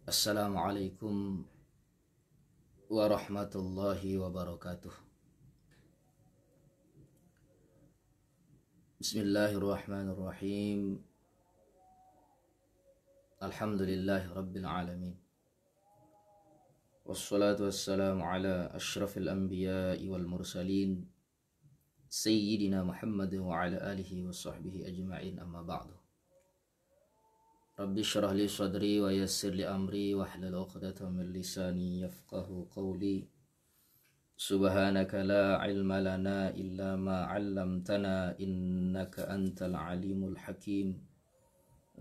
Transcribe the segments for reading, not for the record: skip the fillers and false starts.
Assalamualaikum warahmatullahi wabarakatuh. Bismillahirrahmanirrahim. Alhamdulillahi rabbil alamin. Wassalatu wassalamu ala ashrafil anbiya'i wal mursalin Sayyidina Muhammad wa ala alihi wa sahbihi ajma'in, amma ba'du. Rabbi syrah li sadri wa yassir li amri wahlul 'uqdatam min lisani yafqahu qawli. Subhanaka la ilma lana illa ma 'allamtana innaka antal alimul hakim.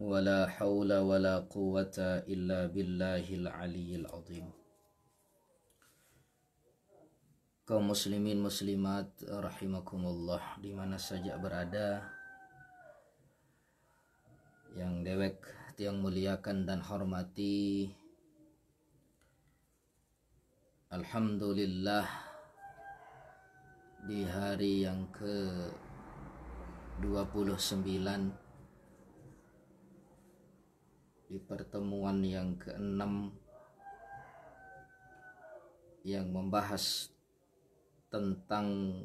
Wa la hawla wa la quwwata illa billahil aliyyil 'azim. Kaum muslimin muslimat rahimakumullah, di mana saja berada, yang dewek yang muliakan dan hormati, alhamdulillah, di hari yang ke-29, di pertemuan yang ke-6 yang membahas tentang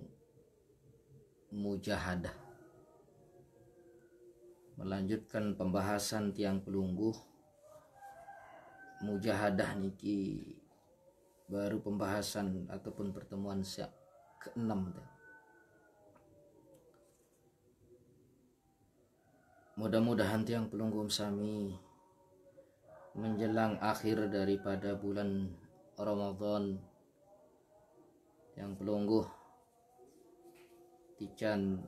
mujahadah, melanjutkan pembahasan tiang pelungguh. Mujahadah niki baru pembahasan ataupun pertemuan ke-6. Mudah-mudahan tiang pelungguh sami menjelang akhir daripada bulan Ramadan yang pelungguh tican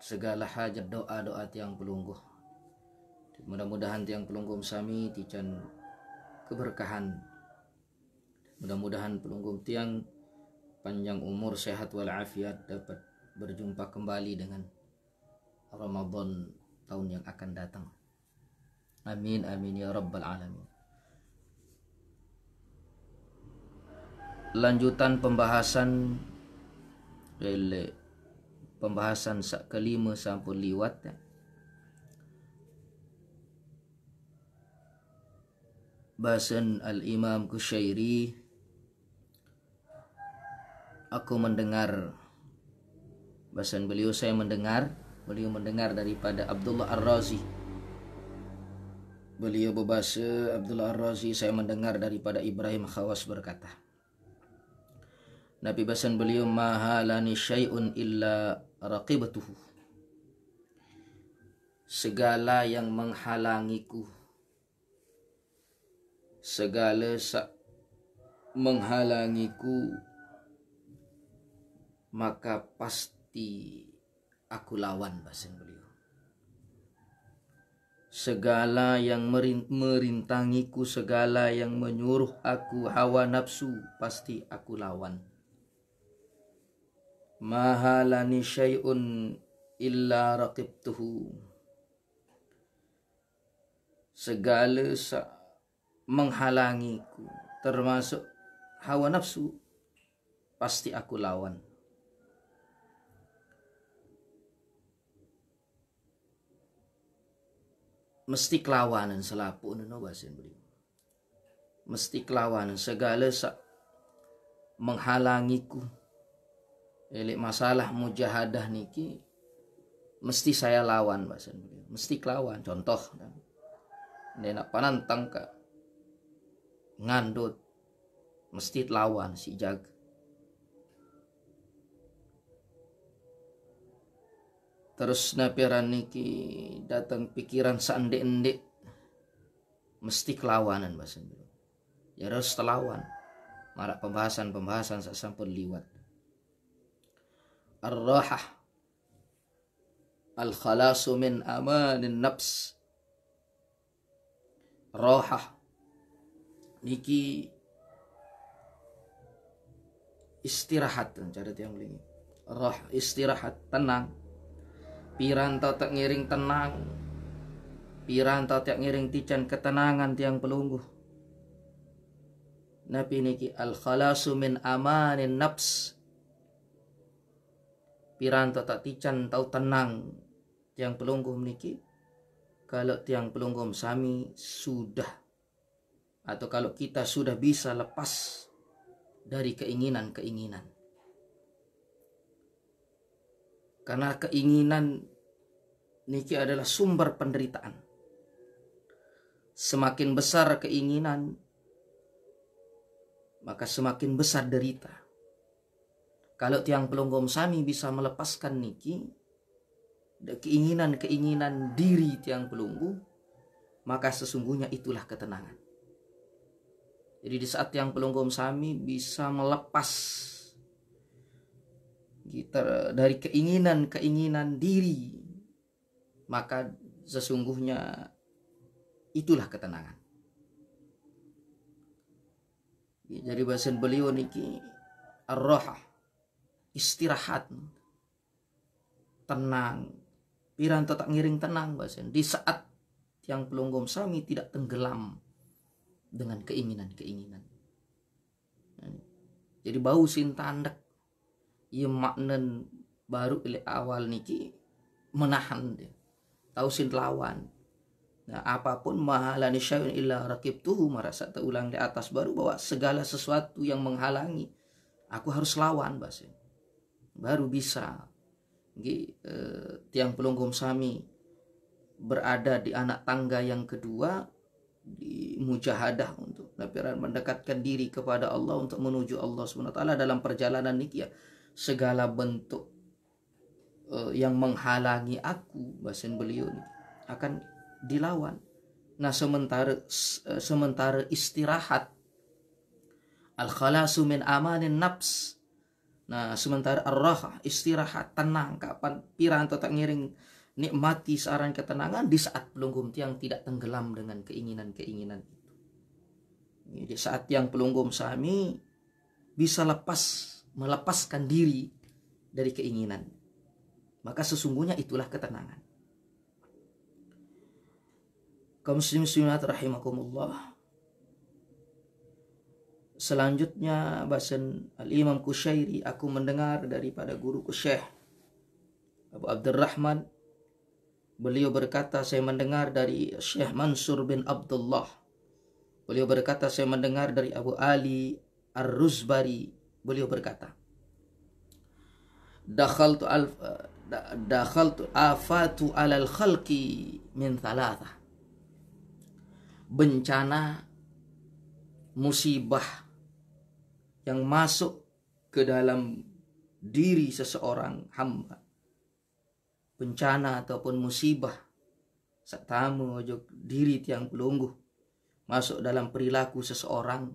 segala hajat doa-doa tiang pelungguh. Mudah-mudahan tiang pelungguh sami tican keberkahan. Mudah-mudahan pelungguh tiang panjang umur, sehat walafiat, dapat berjumpa kembali dengan Ramadan tahun yang akan datang. Amin amin ya rabbal alamin. Lanjutan pembahasan kelima sampun liwat ya. Bahasan Al-Imam Kusyairi, aku mendengar, bahasan beliau saya mendengar, beliau mendengar daripada Abdullah Ar-Razi. Beliau berbahasa, Abdullah Ar-Razi, saya mendengar daripada Ibrahim Khawas berkata, Nabi bahasan beliau, mahalani syai'un illa raqibatuhu. Segala yang menghalangiku, segala menghalangiku, maka pasti aku lawan, bahasan beliau. Segala yang merintangiku, segala yang menyuruh aku hawa nafsu, pasti aku lawan. Mahalani syai'un illa raqibtuhu. Segala menghalangiku, termasuk hawa nafsu, pasti aku lawan. Mesti kelawanan selapu nono bahasan beliau. Mesti kelawanan segala menghalangiku. Elek masalah mujahadah niki mesti saya lawan, bahasan beliau. Mesti kelawan. Contoh, dia nak panantang ka ngandut, mesti lawan si jaga. Terus napiran niki datang pikiran seendek-endek, mesti kelawanan, bahasan beliau. Ya harus telawan. Marak pembahasan sampun liwat. Ar-rahah, al-khalasu min amanin nafs. Rahah niki istirahat, cara tiang beli. Rah istirahat, tenang. Pirantau tak ngiring tenang, pirantau tak ngiring tican ketenangan tiang pelungguh. Nabi niki al-khalasu min amanin nafs. Pirantau tak tican tau tenang tiang pelungguh niki kalau tiang pelunggom sami sudah, atau kalau kita sudah bisa lepas dari keinginan-keinginan. Karena keinginan niki adalah sumber penderitaan. Semakin besar keinginan, maka semakin besar derita. Kalau tiang pelunggom sami bisa melepaskan niki keinginan-keinginan diri tiang pelunggu, maka sesungguhnya itulah ketenangan. Jadi di saat tiang pelunggom sami bisa melepas kita dari keinginan-keinginan diri, maka sesungguhnya itulah ketenangan. Jadi bahasa beliau niki ar-rahah, istirahat, tenang, piranto tak ngiring tenang bahasa. Di saat yang pelunggom sami tidak tenggelam dengan keinginan-keinginan. Jadi bau sintandak, ia maknen baru awal niki menahan dia. Tahu sin lawan. Nah, apapun mahalani syai'un illa raqibtuhu, merasa terulang di atas baru bahwa segala sesuatu yang menghalangi aku harus lawan bahasa. Baru bisa tiang pelunggom sami berada di anak tangga yang kedua, di mujahadah untuk mendekatkan diri kepada Allah, untuk menuju Allah SWT dalam perjalanan niki ya. Segala bentuk yang menghalangi aku, bahasa beliau ini, akan dilawan. Nah, sementara istirahat, al-khalasu min amanin nafs. Nah, sementara ar-raha, istirahat, tenang, kapan piranto tak ngiring, nikmati saran ketenangan di saat pelunggom tiang tidak tenggelam dengan keinginan-keinginan itu. Di saat tiang pelunggom sami bisa melepaskan diri dari keinginan, maka sesungguhnya itulah ketenangan. Kaum muslimat rahimakumullah. Selanjutnya bahasan Al-Imam Kusyairi, aku mendengar daripada guruku Syekh Abu Abdurrahman, beliau berkata, saya mendengar dari Syekh Mansur bin Abdullah, beliau berkata, saya mendengar dari Abu Ali Ar-Ruzbari, beliau berkata, dakhaltu afatu alal khalqi min thalathah. Bencana, musibah yang masuk ke dalam diri seseorang hamba, bencana ataupun musibah satamu ojo diri tiang pelungguh masuk dalam perilaku seseorang,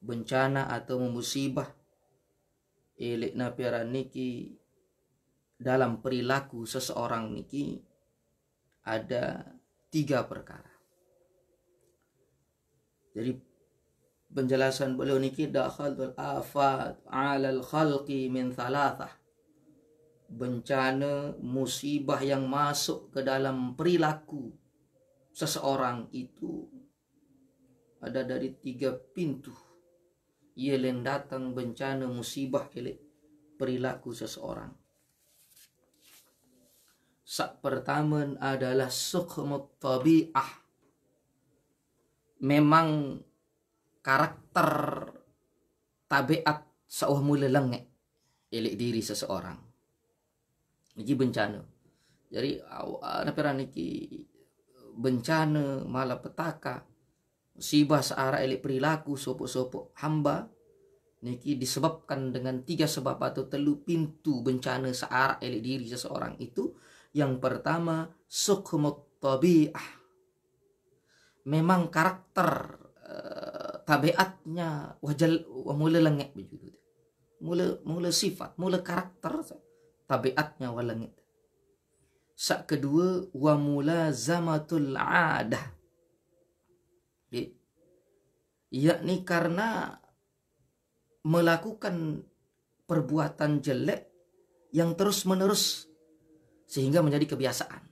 bencana atau musibah elek napiaran niki dalam perilaku seseorang niki ada 3 perkara. Jadi penjelasan beliau niki dakhalul afat 'alal khalqi min thalathah. Bencana, musibah yang masuk ke dalam perilaku seseorang itu ada dari 3 pintu. Ia datang bencana, musibah elek perilaku seseorang. Sak pertama adalah sukhmut tabi'ah. Memang karakter tabiat sauh mula lengek elek diri seseorang. Ini bencana. Jadi napiran niki bencana, malapetaka, musibah searah elek perilaku sopok-sopok hamba niki disebabkan dengan 3 sebab atau 3 pintu bencana searah elek diri seseorang itu. Yang pertama, sukhmut tabi'ah. Memang karakter tabiatnya mula lengek begitu. Mula sifat, mula karakter tabiatnya walengek. Sak kedua, wa mulazamatul adah. Yakni karena melakukan perbuatan jelek yang terus-menerus sehingga menjadi kebiasaan.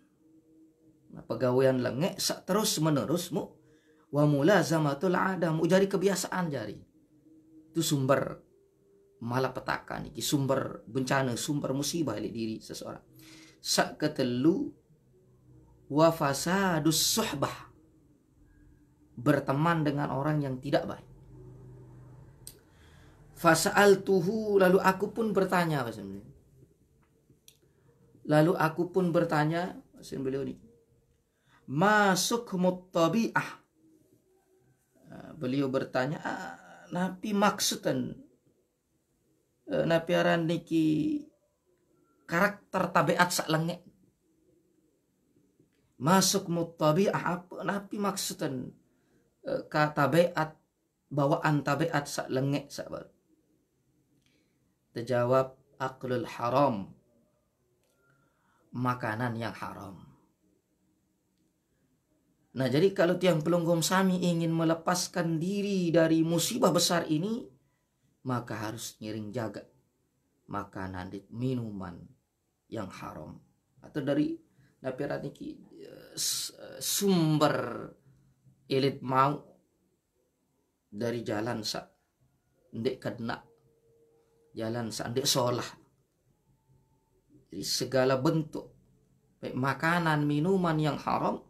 Nah, pegawaian lengek sak terus-menerus wa mulazamatul adah jadi kebiasaan jari. Itu sumber malapetaka niki, sumber bencana, sumber musibah di diri seseorang. Sak ketelu, wa fasadus suhbah, berteman dengan orang yang tidak baik. Fasa'altuhu, lalu aku pun bertanya, lalu aku pun bertanya, beliau ini, masukmut tabi'ah. Beliau bertanya, napi maksudan, napi aran niki karakter tabiat sak lengek. Masukmut tabi'ah, apa napi maksudan ka tabiat, bawaan tabiat sak lengek sak bar. Terjawab, aklul haram, makanan yang haram. Nah, jadi kalau tiang pelunggum sami ingin melepaskan diri dari musibah besar ini, maka harus ngiring jaga makanan, minuman yang haram. Atau dari napiran iki sumber elit mau dari jalan sa ndek kena, jalan sa ndek solah. Jadi segala bentuk baik makanan, minuman yang haram,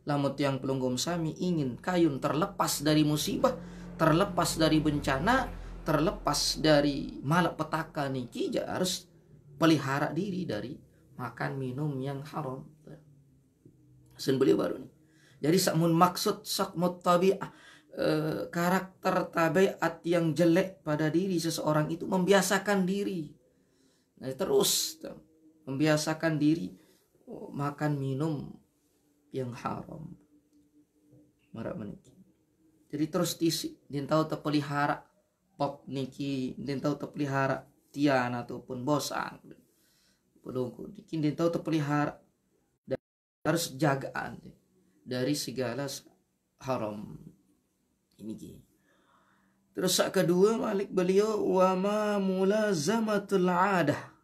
lamun tiang pelunggum sami ingin kayun terlepas dari musibah, terlepas dari bencana, terlepas dari malapetaka niki, harus pelihara diri dari makan minum yang haram. Sen beliau baru nih. Jadi sakmun maksud sakmut tabi'ah, karakter tabiat yang jelek pada diri seseorang itu membiasakan diri. Nah, terus membiasakan diri makan minum yang haram. Marak meniki. Jadi terus tisi, din tahu terpelihara pop niki, din tahu terpelihara tian ataupun bosan. Pelungku niki din tahu terpelihara, dan harus jagaan dari segala haram. Ini gini. Terus sak kedua malik beliau, wa ma mulazamatul adah.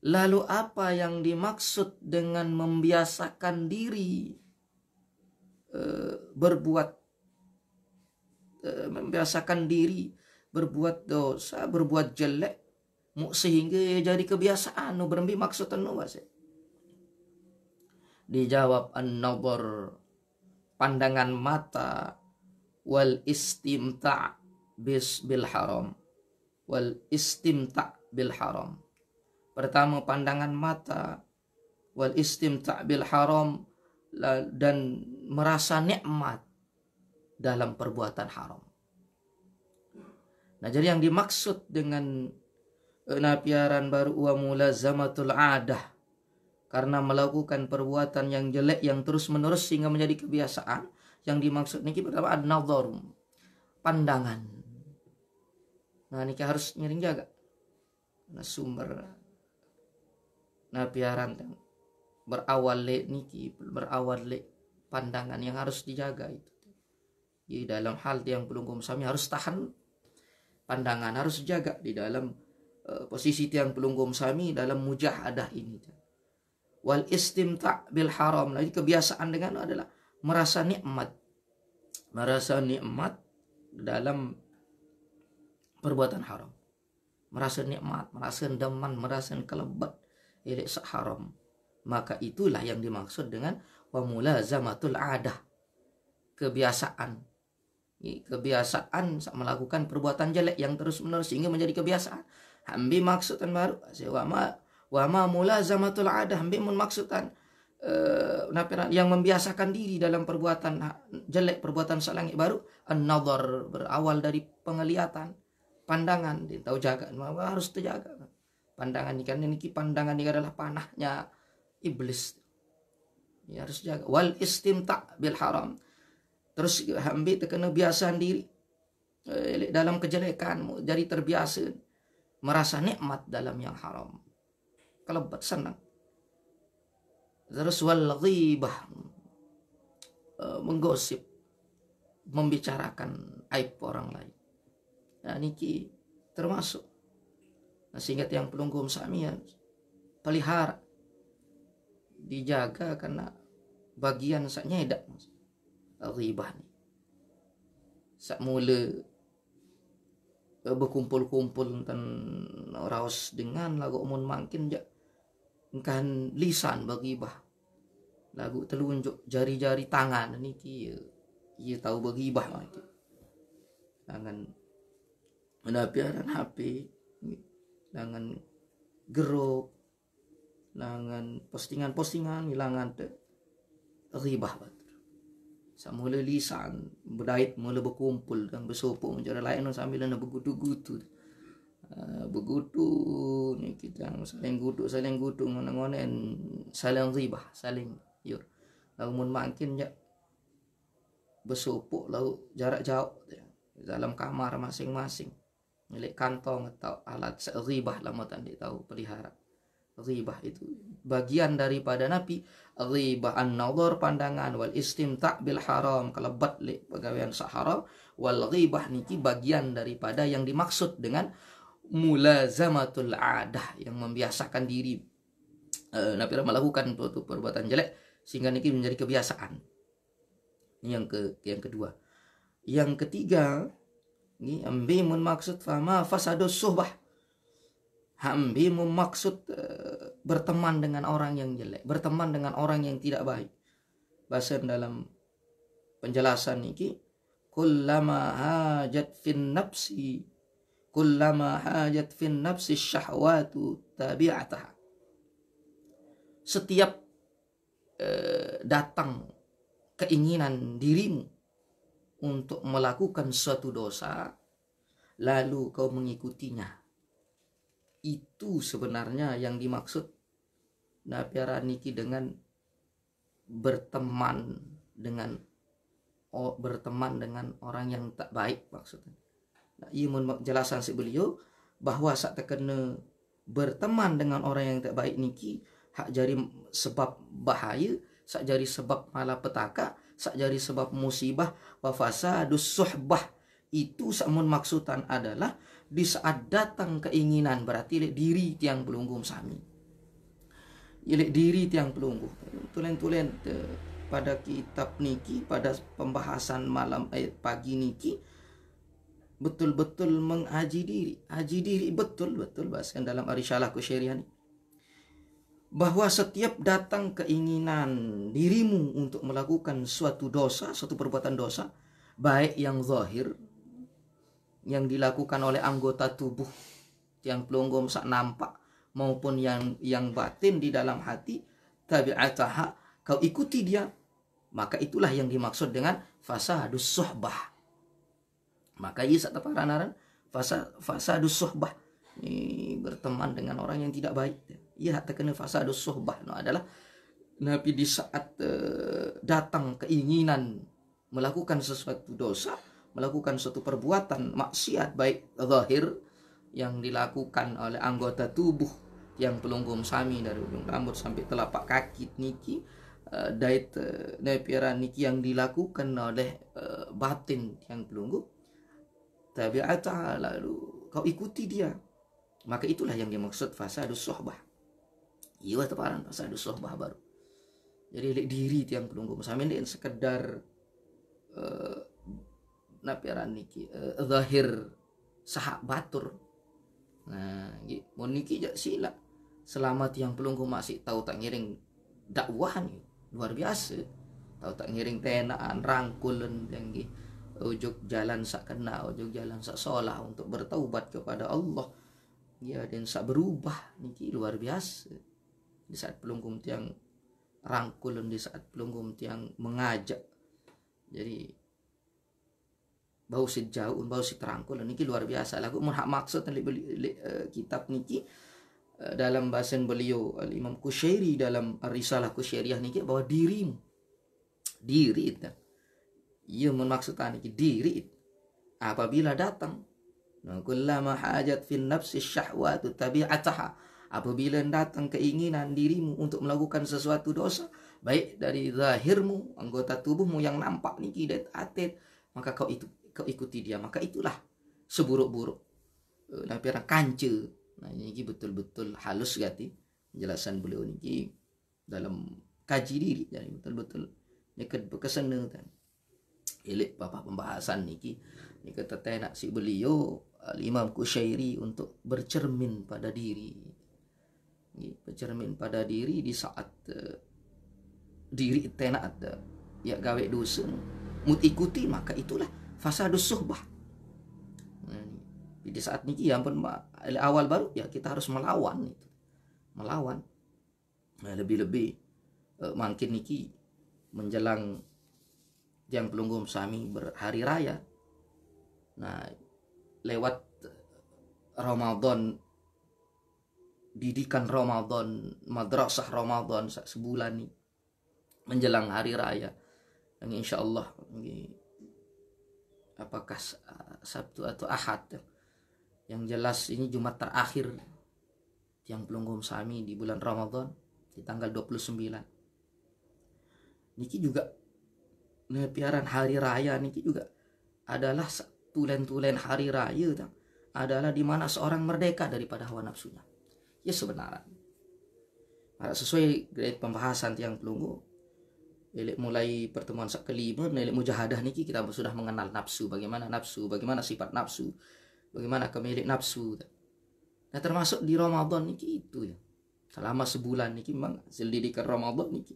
Lalu apa yang dimaksud dengan membiasakan diri membiasakan diri berbuat dosa, berbuat jelek, sehingga jadi kebiasaan? Berembi maksud dijawab, an-nadhar, pandangan mata, wal istimta' bil haram, wal istimta' bil haram. Pertama pandangan mata, wal istimta' bil haram, dan merasa nikmat dalam perbuatan haram. Nah, jadi yang dimaksud dengan napiaran baru wa mulazamatul adah, karena melakukan perbuatan yang jelek yang terus menerus sehingga menjadi kebiasaan. Yang dimaksud niki pertama an-nadhar, pandangan. Nah, niki harus ngiring jaga. Nah, sumber napiaran berawal pandangan yang harus dijaga itu. Di dalam hal yang pelunggum sami harus tahan pandangan, harus jaga di dalam posisi tiang pelunggum sami dalam mujahadah ini. Wal istimta' bil haram, jadi kebiasaan dengan adalah merasa nikmat dalam perbuatan haram, merasa nikmat, merasa deman, merasa kelebat elek haram. Maka itulah yang dimaksud dengan wa mulazamatul adah, kebiasaan melakukan perbuatan jelek yang terus menerus sehingga menjadi kebiasaan. Hambi maksudkan baru wa ma mulazamatul adah, hambi maksudkan yang membiasakan diri dalam perbuatan jelek, perbuatan salangit baru. An-nadhar, berawal dari penglihatan, pandangan, tahu jaga, harus terjaga pandangan ini, karena ini pandangan ini adalah panahnya iblis, ya harus jaga. Wal istimta' bil haram, terus hambi terkena biasaan diri dalam kejelekan, jadi terbiasa merasa nikmat dalam yang haram, kelebat senang. Terus wal ghibah, menggosip, membicarakan aib orang lain. Nah, niki termasuk. Nah, sehingga yang pelunggum sami pelihara, dijaga, karena bagian sak nyedak ghibah ni. Sak mula berkumpul-kumpul dan raos dengan lagu umun makin kan lisan berghibah. lagu telunjuk jari-jari tangan niki ia tahu berghibah maki. Dengan menapiaran HP, dengan geruk, dengan postingan-postingan hilangan ghibah batur. Samula lisan berdait mula berkumpul dan bersopok menjadi lain sambil nak bergutu-gutu. Begutu ni kita saling gutu ngonen saling ghibah, saling yur. Lalu makin ya bersopok lalu jarak jauh dalam kamar masing-masing. Milik kantong atau alat ghibah lama tadi tahu pelihara. Ghibah itu bagian daripada napi. Ghibah an-nadhar pandangan, wal istimta' bil haram kelebat li pegawaian haram, wal ghibah niki bagian daripada yang dimaksud dengan mulazamatul adah, yang membiasakan diri napi melakukan perbuatan jelek sehingga niki menjadi kebiasaan. Ini yang kedua. Yang ketiga, ini ambi maksud fama fasadus suhbah. Ambi maksud berteman dengan orang yang jelek, berteman dengan orang yang tidak baik. Bahasa dalam penjelasan niki, kullama hajat fin nafsi syahwatu tabi'ataha. Setiap datang keinginan dirimu untuk melakukan suatu dosa, lalu kau mengikutinya. Itu sebenarnya yang dimaksud napiara niki dengan berteman dengan orang yang tak baik maksudnya. Nah, ia menjelaskan si beliau bahwa saat terkena berteman dengan orang yang tak baik niki hak jadi sebab bahaya, sak jadi sebab malapetaka, sak jadi sebab musibah, wa fasadus suhbah. Itu samun maksudan adalah di saat datang keinginan, berarti diri tiang pelunggum sami. Ilek diri tiang pelunggu. Tulen-tulen pada kitab niki, pada pembahasan malam pagi niki, betul-betul mengaji diri. Aji diri betul-betul bahaskan dalam Arisalah Kusyairiyah ni. Bahwa setiap datang keinginan dirimu untuk melakukan suatu dosa, suatu perbuatan dosa, baik yang zahir, yang dilakukan oleh anggota tubuh yang pelonggom sak nampak, maupun yang batin di dalam hati, tabi'ataha, kau ikuti dia, maka itulah yang dimaksud dengan fasadus suhbah. Maka ia sak teparanan fasadus suhbah, ini berteman dengan orang yang tidak baik. Ia terkena fasadus suhbah adalah Nabi di saat datang keinginan melakukan sesuatu dosa, melakukan suatu perbuatan maksiat baik zahir yang dilakukan oleh anggota tubuh yang pelunggum sami dari ujung rambut sampai telapak kaki niki, dait nepira niki yang dilakukan oleh batin yang pelunggu, tabi'ata, lalu kau ikuti dia, maka itulah yang dimaksud fasadus suhbah. Iya teparan fasadus suhbah baru. Jadi diri tiang pelunggu sami ini sekedar napiaran niki zahir sahak batur. Nah, moniki jak sila selama tiang pelunggu masih tahu tak ngiring dakwah ni luar biasa. Tahu tak ngiring tenaan rangkulen yang ujuk jalan sak kena, ujuk jalan sak solah untuk bertaubat kepada Allah. Ya, dan sak berubah niki luar biasa. Di saat pelunggu tiang rangkulen, di saat pelunggu tiang mengajak. Jadi bau si jauh, bau si terangkul niki luar biasa. Lagu mun hak maksud kitab niki dalam bahasan beliau Imam Kusyairi dalam Risalah Kusyairiyah niki bahwa dirimu, diri itu, ia maksudkan niki diri itu apabila datang kullama hajat fin nafsi syahwatu tabi'ataha, apabila datang keinginan dirimu untuk melakukan sesuatu dosa, baik dari zahirmu, anggota tubuhmu yang nampak niki dan atit, maka kau ikuti dia, maka itulah seburuk-buruk nampira kanca. Nah, ini betul-betul halus gati penjelasan beliau niki dalam kaji diri, jadi betul-betul neked bekesena kan. Elek bapa pembahasan niki kata nak si beliau Imam Kusyairi untuk bercermin pada diri. Bercermin pada diri di saat diri tenak ada ya gawe dosa mut ikuti maka itulah fasadus suhbah. Di saat niki ya pun awal baru ya kita harus melawan itu. Melawan. Nah, lebih-lebih makin niki menjelang yang pelunggum sami berhari raya. Nah, lewat Ramadan, didikan Ramadan, madrasah Ramadan sebulan nih menjelang hari raya. Yang insya Allah apakah Sabtu atau Ahad, yang jelas ini Jumat terakhir yang pelunggum sami di bulan Ramadan di tanggal 29. Niki juga piaran hari raya niki juga adalah tulen-tulen hari raya adalah di mana seorang merdeka daripada hawa nafsunya. Ya sebenarnya sesuai grade pembahasan tiang pelunggu mulai pertemuan kelima nilai mujahadah niki kita sudah mengenal nafsu, bagaimana sifat nafsu, bagaimana kemilik nafsu. Nah termasuk di Ramadan niki itu ya. Selama sebulan niki memang hasil didikan Ramadan niki.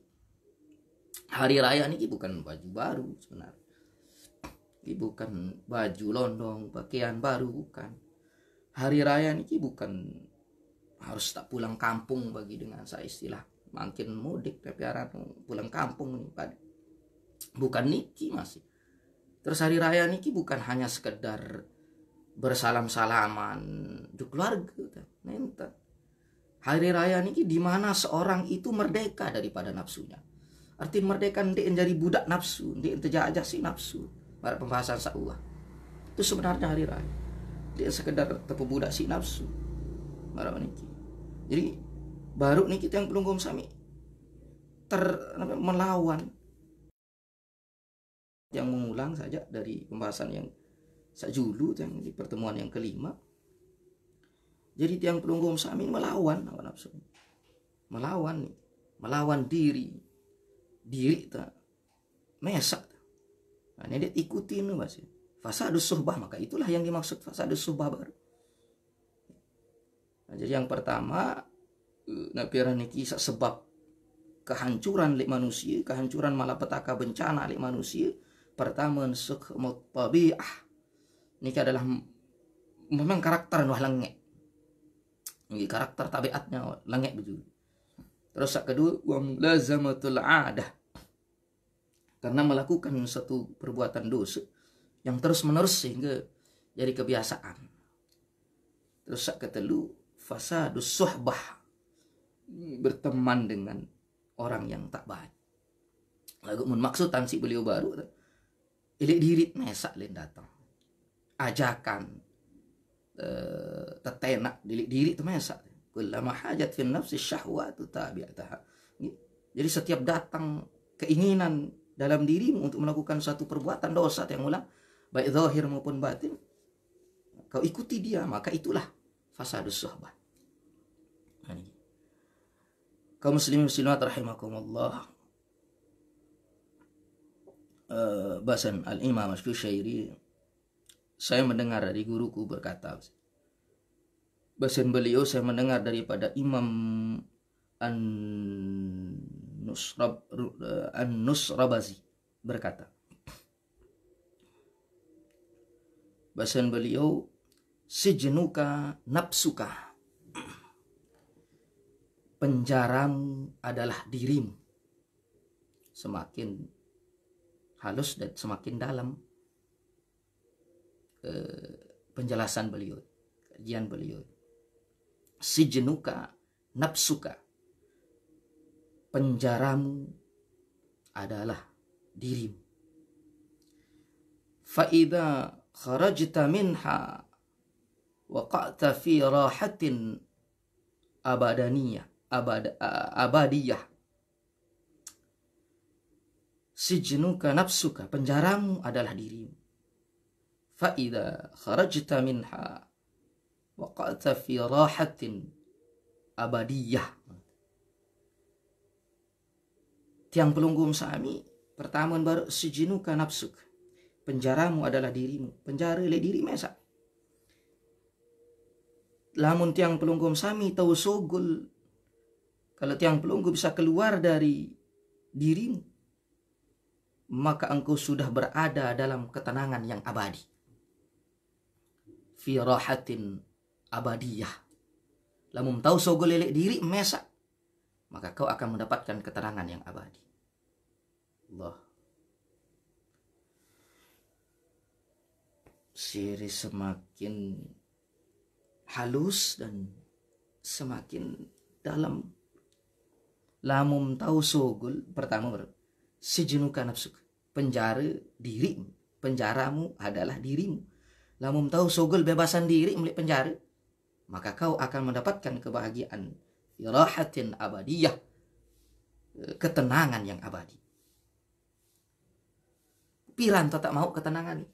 Hari raya niki bukan baju baru sebenarnya. Ini bukan baju londong, pakaian baru, bukan. Hari raya niki bukan harus tak pulang kampung bagi dengan saya istilah makin mudik tapi pulang kampung nih Pak. Bukan niki masih. Terus hari raya niki bukan hanya sekedar bersalam-salaman di keluarga nenten. Hari raya niki di mana seorang itu merdeka daripada nafsunya. Arti merdeka ndek menjadi budak nafsu, ndek terjajah si nafsu. Pada pembahasan sa'uah. Itu sebenarnya hari raya. Dia sekedar terpebudak si nafsu. Marah niki. Jadi baru nih kita yang pelunggum sami melawan. Yang mengulang saja dari pembahasan yang sajulu yang di pertemuan yang kelima. Jadi tiang pelunggum sami melawan hawa nafsu. Melawan diri tak mesak. Nah, ini dia ikutin Mas. Fasadus suhbah, maka itulah yang dimaksud fasadus suhbah baru. Nah, jadi yang pertama napiran niki sebab kehancuran lek manusia, kehancuran malapetaka bencana lek manusia. Pertama sukmut tabi'ah. Niki adalah memang karakter wah lengek. Ini karakter tabiatnya lengek betul. Terus yang kedua wa mulazamatul adah. Karena melakukan satu perbuatan dosa yang terus-menerus sehingga jadi kebiasaan. Terus yang kedua fasadus suhbah. Berteman dengan orang yang tak baik. Lagu maksud tansi beliau baru ilik diri mesak len datang. Ajakan tetenak dilik diri itu mesak. Kullama hajat fi nafsi syahwatu tabi'ataha. Jadi setiap datang keinginan dalam dirimu untuk melakukan satu perbuatan dosa yang ulang baik zahir maupun batin, kau ikuti dia, maka itulah fasadus suhbah. Kaum muslimin muslimat rahimakumullah. Bahasan Al-Imam Asy-Syairi, saya mendengar dari guruku berkata, bahasan beliau saya mendengar daripada Imam An-Nusrabazi berkata, bahasan beliau, sijnuka nafsuka, penjaramu adalah dirimu. Semakin halus dan semakin dalam penjelasan beliau, kajian beliau. Sijnuka nafsuka, penjaramu adalah dirimu. Fa'idha kharajta minha waqa'ta fi rahatin abadiyah. Sijnuka nafsuka, penjaramu adalah dirimu. Fa'idha kharajta minha waqa'ta fi rahatin abadiyah. Tiang pelunggum sami pertama baru sijnuka nafsuk, penjaramu adalah dirimu. Penjara le diri mesak. Lamun tiang pelunggum sami tahu sogul, kalau tiang pelunggu bisa keluar dari dirimu, maka engkau sudah berada dalam ketenangan yang abadi. Fi rahatin abadiyah. Lamun tahu sogol lelek diri mesa, maka kau akan mendapatkan ketenangan yang abadi. Allah. Siri semakin halus dan semakin dalam. Lamun tahu sogol, pertama sejenuka nafsu, penjara dirimu, penjaramu adalah dirimu. Lamun tahu sogol bebasan diri milik penjara, maka kau akan mendapatkan kebahagiaan, rahatin abadiyah, ketenangan yang abadi. Piran tak mau ketenangan ini.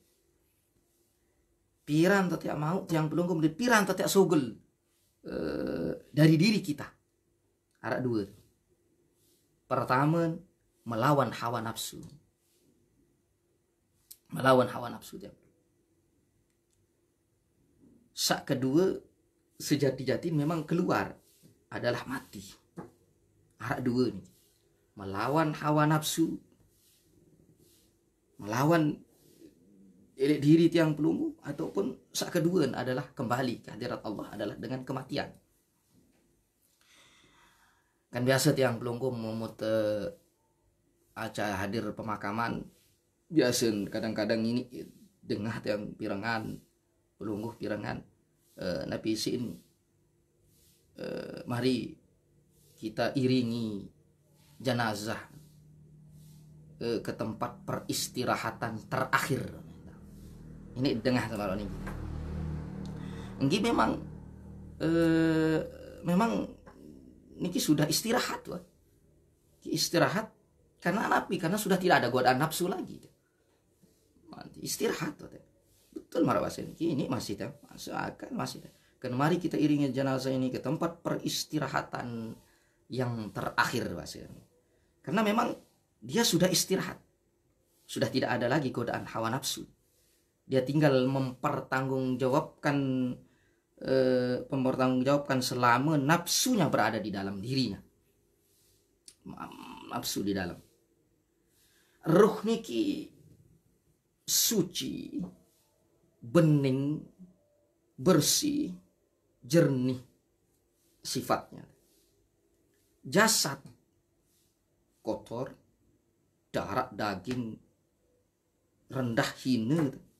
Piran tak mau yang belum kemudian piran tak sogol dari diri kita. Ada dua. Pertama, melawan hawa nafsu. Melawan hawa nafsu. Sak kedua, sejati-jati memang keluar adalah mati. Ada dua nih. Melawan hawa nafsu. Melawan diri tiang pelunggu, ataupun sak kedua adalah kembali ke hadirat Allah adalah dengan kematian. Kan biasa tiang pelunggu memut acara hadir pemakaman, biasa kadang-kadang ini dengah tiang pirangan pelunggu pirangan napisin mari kita iringi jenazah ke tempat peristirahatan terakhir. Ini dengah kalau ini. Ini memang niki sudah istirahat tuh. Istirahat karena napi, karena sudah tidak ada godaan nafsu lagi. Istirahat tuh. Betul marah bahasa ini masih tuh. Masih. Kan mari kita iringi jenazah ini ke tempat peristirahatan yang terakhir bahasa ini. Karena memang dia sudah istirahat. Sudah tidak ada lagi godaan hawa nafsu. Dia tinggal mempertanggungjawabkan selama nafsunya berada di dalam dirinya. Nafsu di dalam. Ruh niki suci, bening, bersih, jernih sifatnya. Jasad kotor, darah daging rendah hina.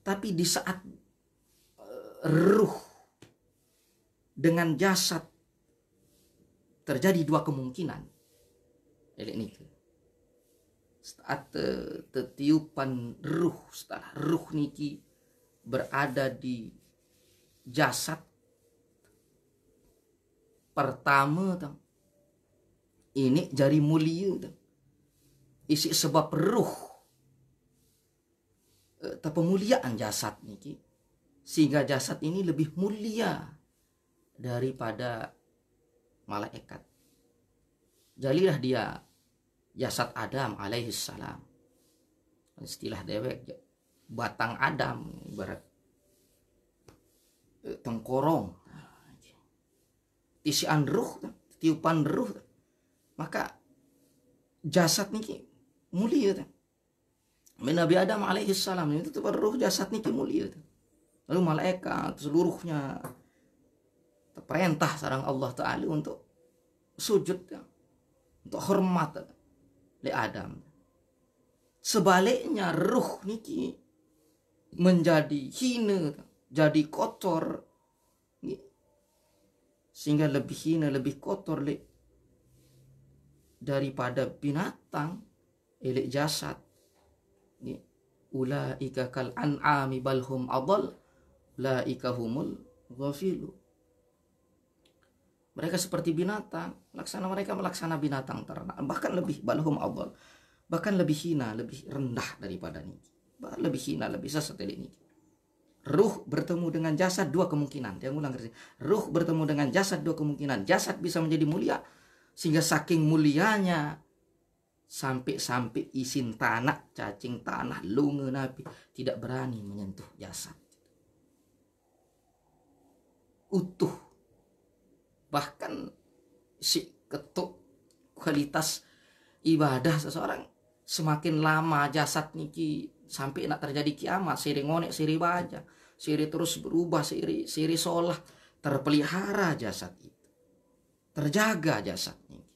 Tapi di saat ruh dengan jasad terjadi dua kemungkinan. Ini saat tetiupan ruh, setelah ruh niki berada di jasad pertama, ini jari mulia, isi sebab ruh pemuliaan jasad niki, sehingga jasad ini lebih mulia daripada malaikat. Jadilah dia jasad Adam alaihissalam. Istilah dewek batang Adam, ibarat tengkorong, isian ruh, tiupan ruh, maka jasad niki mulia. Nabi Adam alaihissalam itu ruh jasad niki mulia. Lalu malaikat seluruhnya terperintah sareng Allah Ta'ala untuk sujud, untuk hormat li Adam. Sebaliknya ruh niki menjadi hina, jadi kotor, sehingga lebih hina, lebih kotor daripada binatang, elek jasad. Ulaika kal an'ami balhum adall, ulaika humul ghafilu. Mereka seperti binatang, mereka melaksana binatang ternak, bahkan lebih balhum adall, bahkan lebih hina, lebih rendah daripada ini, lebih hina, lebih sesat ini. Ruh bertemu dengan jasad dua kemungkinan. Dia ulang kerja. Ruh bertemu dengan jasad dua kemungkinan. Jasad bisa menjadi mulia, sehingga saking mulianya sampai isin tanah, cacing tanah, lunga nabi tidak berani menyentuh jasad. Utuh. Bahkan si ketuk kualitas ibadah seseorang semakin lama jasad niki sampai nak terjadi kiamat, siri ngonek, siri baca, siri terus berubah, siri sholah, terpelihara jasad itu, terjaga jasad niki.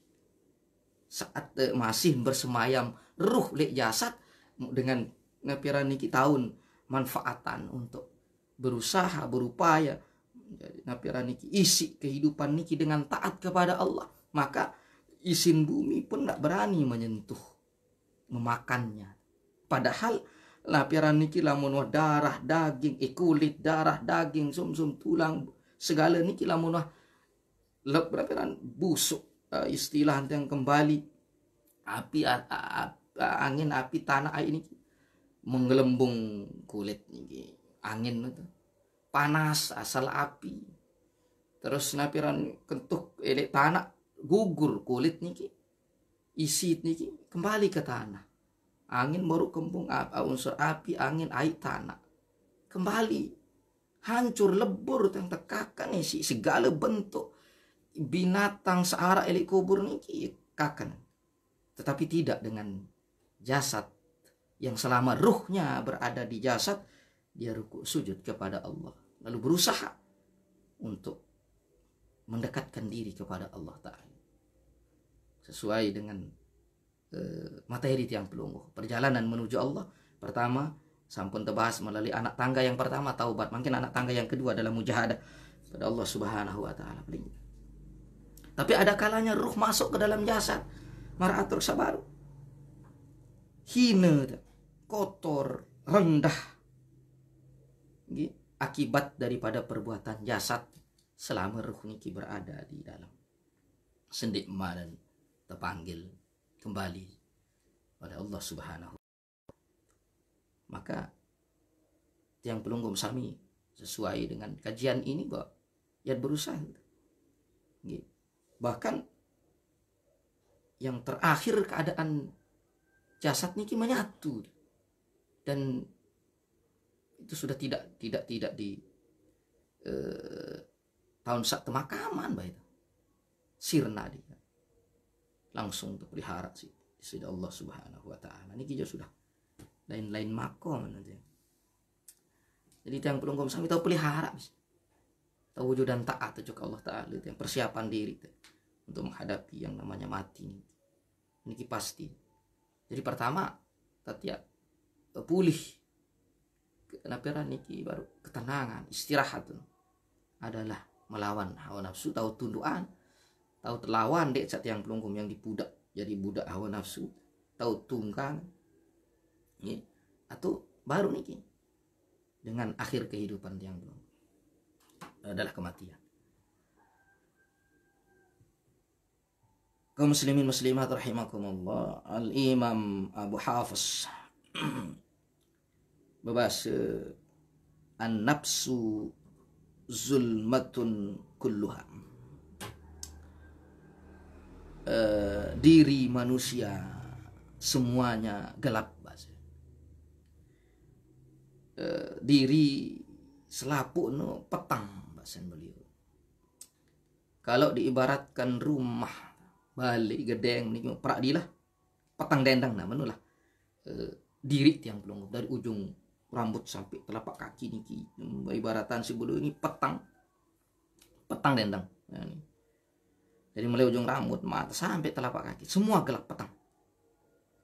Saat masih bersemayam ruh lek jasad dengan ngapiran niki tahun manfaatan untuk berusaha berupaya ngapiran niki isi kehidupan niki dengan taat kepada Allah, maka isin bumi pun tidak berani menyentuh memakannya. Padahal lapiran niki lamun darah daging, kulit, darah daging, sumsum tulang, segala niki lamun lapiran busuk, istilah yang kembali api angin, api tanah air niki menggelembung kulit niki, angin itu panas asal api, terus lapiran kentuk elek tanah gugur kulit niki, isi niki kembali ke tanah, angin baru kembung unsur api, angin, air, tanah kembali hancur lebur yang tekakan isi segala bentuk binatang searah elik kubur niki kakan. Tetapi tidak dengan jasad yang selama ruhnya berada di jasad, dia rukuk sujud kepada Allah, lalu berusaha untuk mendekatkan diri kepada Allah Ta'ala sesuai dengan materi tiang pelungguh. Perjalanan menuju Allah pertama sampun terbahas melalui anak tangga yang pertama taubat, mungkin anak tangga yang kedua adalah mujahadah pada Allah Subhanahu wa Ta'ala. Tapi ada kalanya ruh masuk ke dalam jasad, mar'atul sabaru, hina, kotor, rendah, akibat daripada perbuatan jasad selama ruh niki berada di dalam sendik dan terpanggil kembali pada Allah Subhanahu. Maka tiang pelungguh sami sesuai dengan kajian ini bahwa ya berusaha bahkan yang terakhir keadaan jasad niki menyatu, dan itu sudah tidak di tahun sak temakaman bah itu sirna dia langsung terpelihara sih Allah Subhanahu wa Ta'ala. Niki sudah lain-lain makom nanti. Jadi tiang pelungguh sami tahu pelihara bis, tahu wujud dan taat juga Allah Ta'ala, itu yang persiapan diri untuk menghadapi yang namanya mati niki pasti. Jadi pertama tatia pulih kenapa niki baru ketenangan istirahat adalah melawan hawa nafsu, tahu tunduan, tahu terlawan dek saat yang pelungkum yang dipudak jadi budak hawa nafsu, tahu tunggang atau baru niki dengan akhir kehidupan yang belum adalah kematian. Kaum muslimin muslimat rahimakumullah, Al-Imam Abu Hafiz berbahasa an-nafsu zulmatun kulluha, diri manusia semuanya gelap bahasa. Diri selaput petang bahasa beliau. Kalau diibaratkan rumah balik gedeng ni perak dilah petang dendang nah menulah diri tiang pelungguh dari ujung rambut sampai telapak kaki niki ibaratan sebelum ini petang dendang nah, ini. Jadi mulai ujung rambut mata sampai telapak kaki semua gelap petang.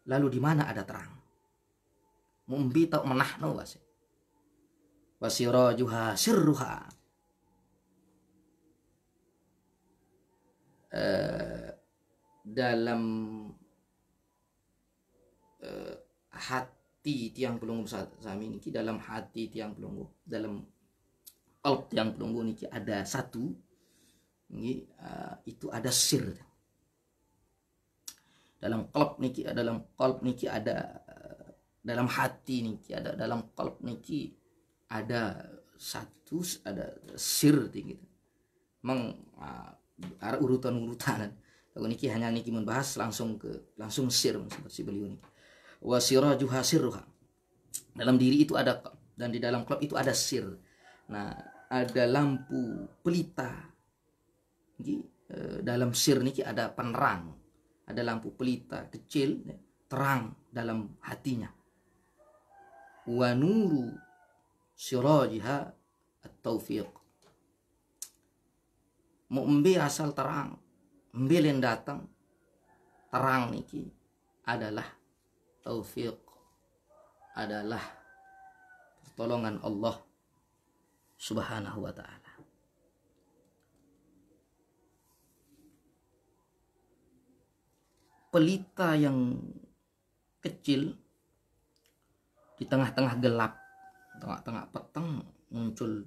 Lalu di mana ada terang? Mumbi tau menahno wase wasirajuha sirruha, dalam hati tiang pelungguh sami niki, dalam hati tiang pelungguh, dalam qalb tiang pelungguh niki ada satu niki, itu ada sir. Dalam qalb niki ada dalam hati niki ada, dalam qalb niki ada satu, ada sir gitu. Meng urutan-urutan. Kalau niki hanya niki membahas langsung sir seperti beliau niki. Wasirajuha sirruha. Dalam diri itu ada, dan di dalam klub itu ada sir. Nah, ada lampu pelita. Niki, dalam sir niki ada penerang. ada lampu pelita kecil terang dalam hatinya. Wa nuru sirajiha at-taufiq. Mau embe asal terang, embe yang datang terang niki adalah taufiq, adalah pertolongan Allah Subhanahu wa ta'ala. Pelita yang kecil di tengah-tengah gelap, tengah-tengah petang muncul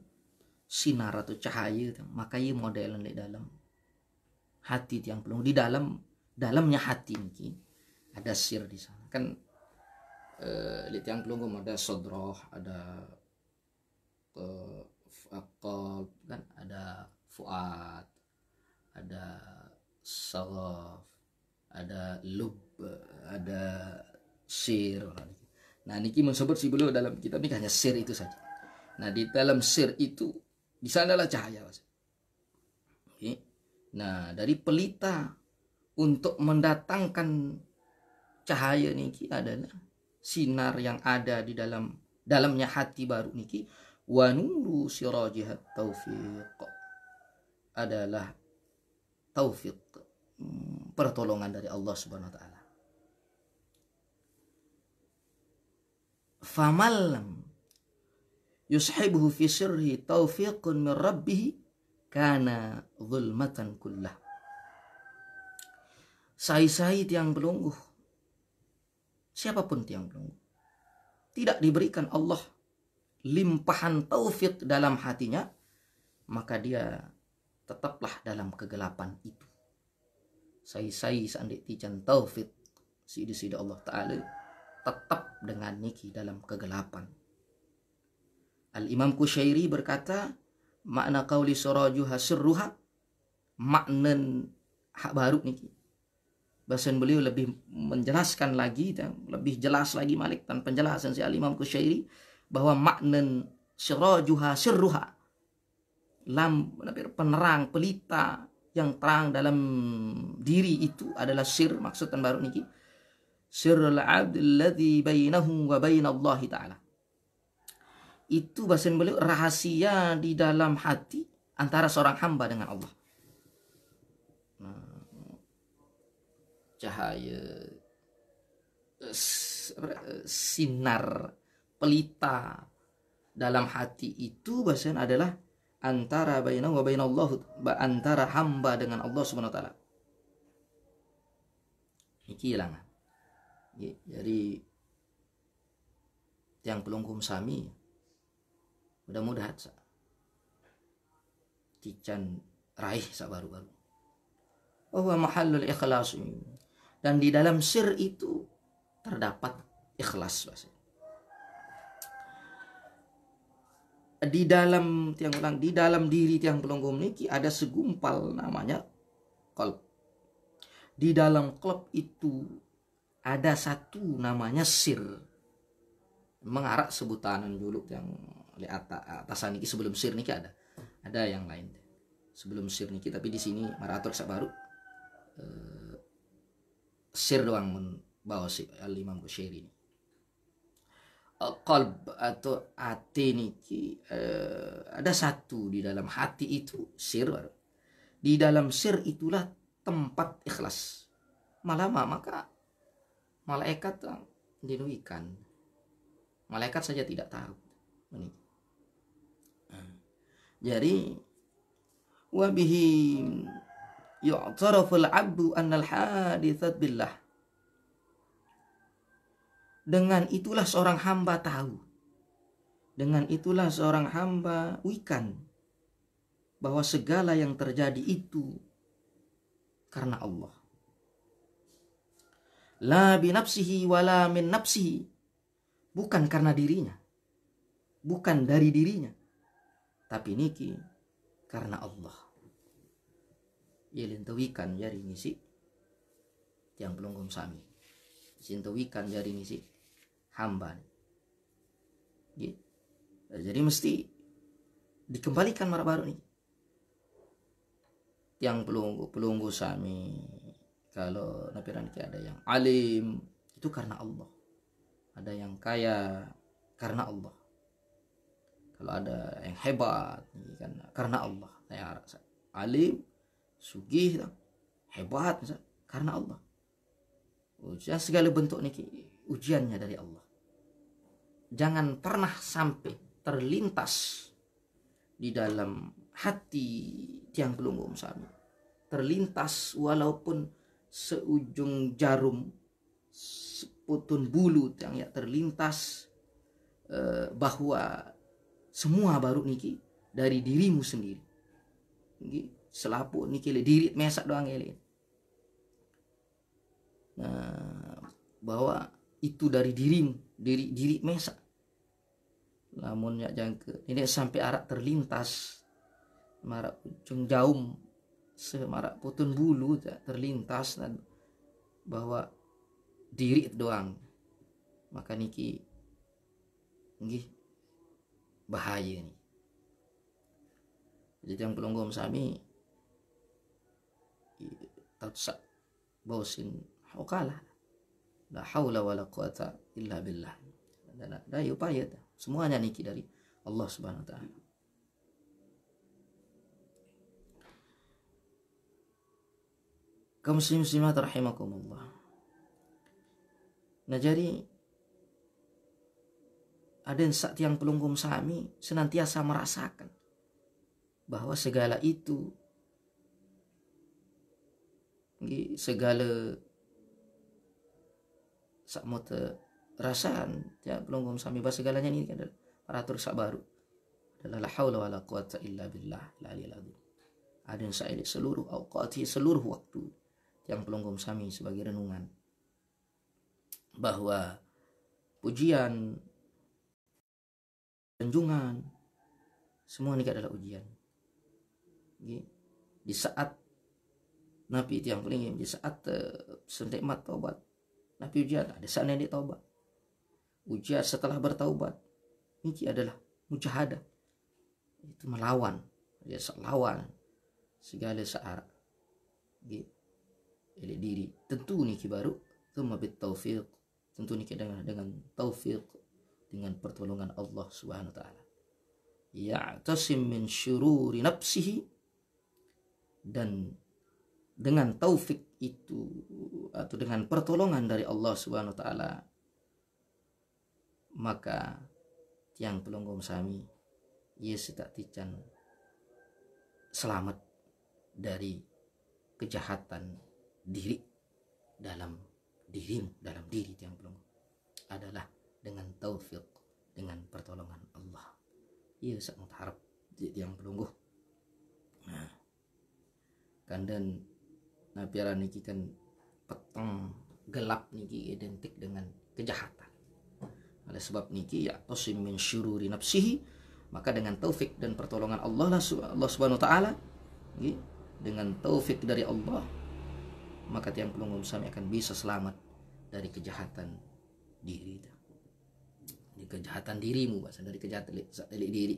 sinar atau cahaya, maka ia model di dalam hati tiang pelung, di dalamnya hati ini ada sir di sana kan. Di tiang pelung ada sodroh, ada qalb kan, ada fuad, ada saraf, ada lub, ada sir. Nah niki mensobot si beliau dalam kitab ini hanya sir itu saja. Nah di dalam sir itu di sanalah cahaya. Oke. Nah dari pelita untuk mendatangkan cahaya niki adalah sinar yang ada di dalamnya hati baru niki. Wa nuru sirajihat taufiq, adalah taufiq, pertolongan dari Allah Subhanahu wa taala. Famallam yushibuhu fi sirri taufiqun min rabbih kana zulmatan kullah. Sai-sai tiang pelungguh, siapapun tiang pelungguh, tidak diberikan Allah limpahan taufik dalam hatinya, maka dia tetaplah dalam kegelapan itu. Sai-sai sandik tijan taufik sida Allah Ta'ala tetap dengan niki dalam kegelapan. Al-Imam Kusyairi berkata, makna qauli surajuha sirruha, makna hak baru niki. Bahasan beliau lebih menjelaskan lagi dan lebih jelas lagi malik dan penjelasan si Al-Imam Kusyairi bahwa makna sirajuha sirruha, penerang pelita yang terang dalam diri itu adalah sir, maksud dan baru niki sirrul abdil ladzi bainahu wa bainallahi ta'ala. Itu bahasan beliau rahasia di dalam hati antara seorang hamba dengan Allah. Cahaya sinar pelita dalam hati itu bahasan adalah antara bainahu wa bainallah, antara hamba dengan Allah Subhanahu wa taala. Iki ilang. Jadi tiang pelungkum sami mudah-mudahan tican raih sa baru-baru. Wa mahallul ikhlas, dan di dalam sir itu terdapat ikhlas. Di dalam diri tiang pelungkum niki ada segumpal namanya qalb. Di dalam qalb itu ada satu namanya sir. Mengarak sebutanan dulu yang di atasan niki, sebelum sir niki ada yang lain. Sebelum sir niki, tapi di sini marator sak baru sir doang bawa si Al-Imam Kusyairi ini. Qalb atau hati niki ada satu di dalam hati itu sir. Di dalam sir itulah tempat ikhlas. Maka malaikat dinuikan. Malaikat saja tidak tahu. Jadi wabihi yu'taraful abdu annal haditsat billah. Dengan itulah seorang hamba tahu. Dengan itulah seorang hamba wikan bahwa segala yang terjadi itu karena Allah. La binafsihi wala min nafsihi. Bukan karena dirinya. Bukan dari dirinya. Tapi niki karena Allah. Yelintawikan jari ngisi yang pelunggum sami. Sintawikan jari ngisi hamba. Jadi mesti dikembalikan marah baru nih. Yang pelunggu sami Kalau napiran niki ada yang alim itu karena Allah, ada yang kaya karena Allah, kalau ada yang hebat ini kan karena Allah. Saya alim, sugih, hebat karena Allah. Ujian segala bentuk niki ujiannya dari Allah. Jangan pernah sampai terlintas di dalam hati tiang pelunggung sami, terlintas walaupun seujung jarum, seputun bulu yang ya terlintas bahwa semua baru niki dari dirimu sendiri. Niki selapu niki le diri mesak doang ele. Nah, bahwa itu dari dirimu, diri mesak. Lamun ya jangke ini sampai arak terlintas marak ujung jaum semarak putun bulu terlintas dan bahwa diri doang, maka niki nggih bahaya nih. Jadi yang pelonggom sami tatsak bausin hokala la haula wala quwata illa billah. Dan ada upaya semuanya niki dari Allah Subhanahu wa taala. Kaum muslimat rahimakumullah. Nah jadi ada yang pelunggum sami senantiasa merasakan bahwa segala itu, segala sakmot rasaan ya pelunggum sami bahwa segalanya ini adalah paratur sak baru adalah la haula wala quwata illa billah al-aliyil azim. Ada yang saya seluruh awqati, seluruh waktu yang pelunggum sami sebagai renungan bahwa pujian, junjungan, semua ini adalah ujian. Di saat Nabi itu yang paling di saat sentikmat taubat, Nabi ujian ada saat nenek taubat, ujian setelah bertaubat, ini adalah mujahadah, itu melawan, dia lawan segala searah, diri. Tentu niki baru tsumma bit taufiq, tentu niki dengan taufiq, dengan pertolongan Allah Subhanahu wa taala. Ya'tasim min syururi nafsihi, dan dengan taufik itu atau dengan pertolongan dari Allah Subhanahu wa taala, maka tiang pelonggom sami yes tak tican selamat dari kejahatan diri dalam dirimu, dalam diri tiang pelonggom adalah dengan taufik, dengan pertolongan Allah. Ia sangat harap tiang pelonggom. Nah, kandan napiara niki kan peteng gelap niki identik dengan kejahatan. Oleh sebab niki ya tasim min syururi nafsihi, maka dengan taufik dan pertolongan Allah Subhanahu wa taala, dengan taufik dari Allah, maka tiang pelunggum sami akan bisa selamat dari kejahatan diri. Di kejahatan dirimu, bahasa dari kejahatan diri,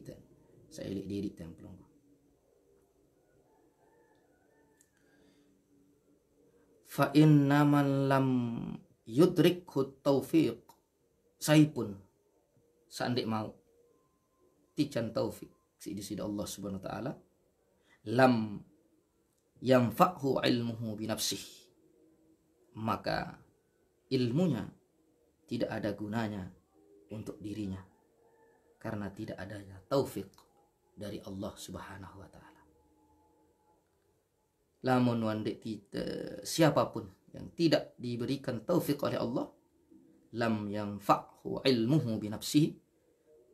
saya diri tiang pelunggum. Fa inna man lam yudrikhu taufiq, saya pun seandainya mau tican taufik si Allah Subhanahu wa taala, lam yanfa'hu ilmuhu binafsih, maka ilmunya tidak ada gunanya untuk dirinya karena tidak adanya taufik dari Allah Subhanahu wa taala. Lamun wandek siapapun yang tidak diberikan taufik oleh Allah, lam yanfa'hu ilmuhu binafsihi,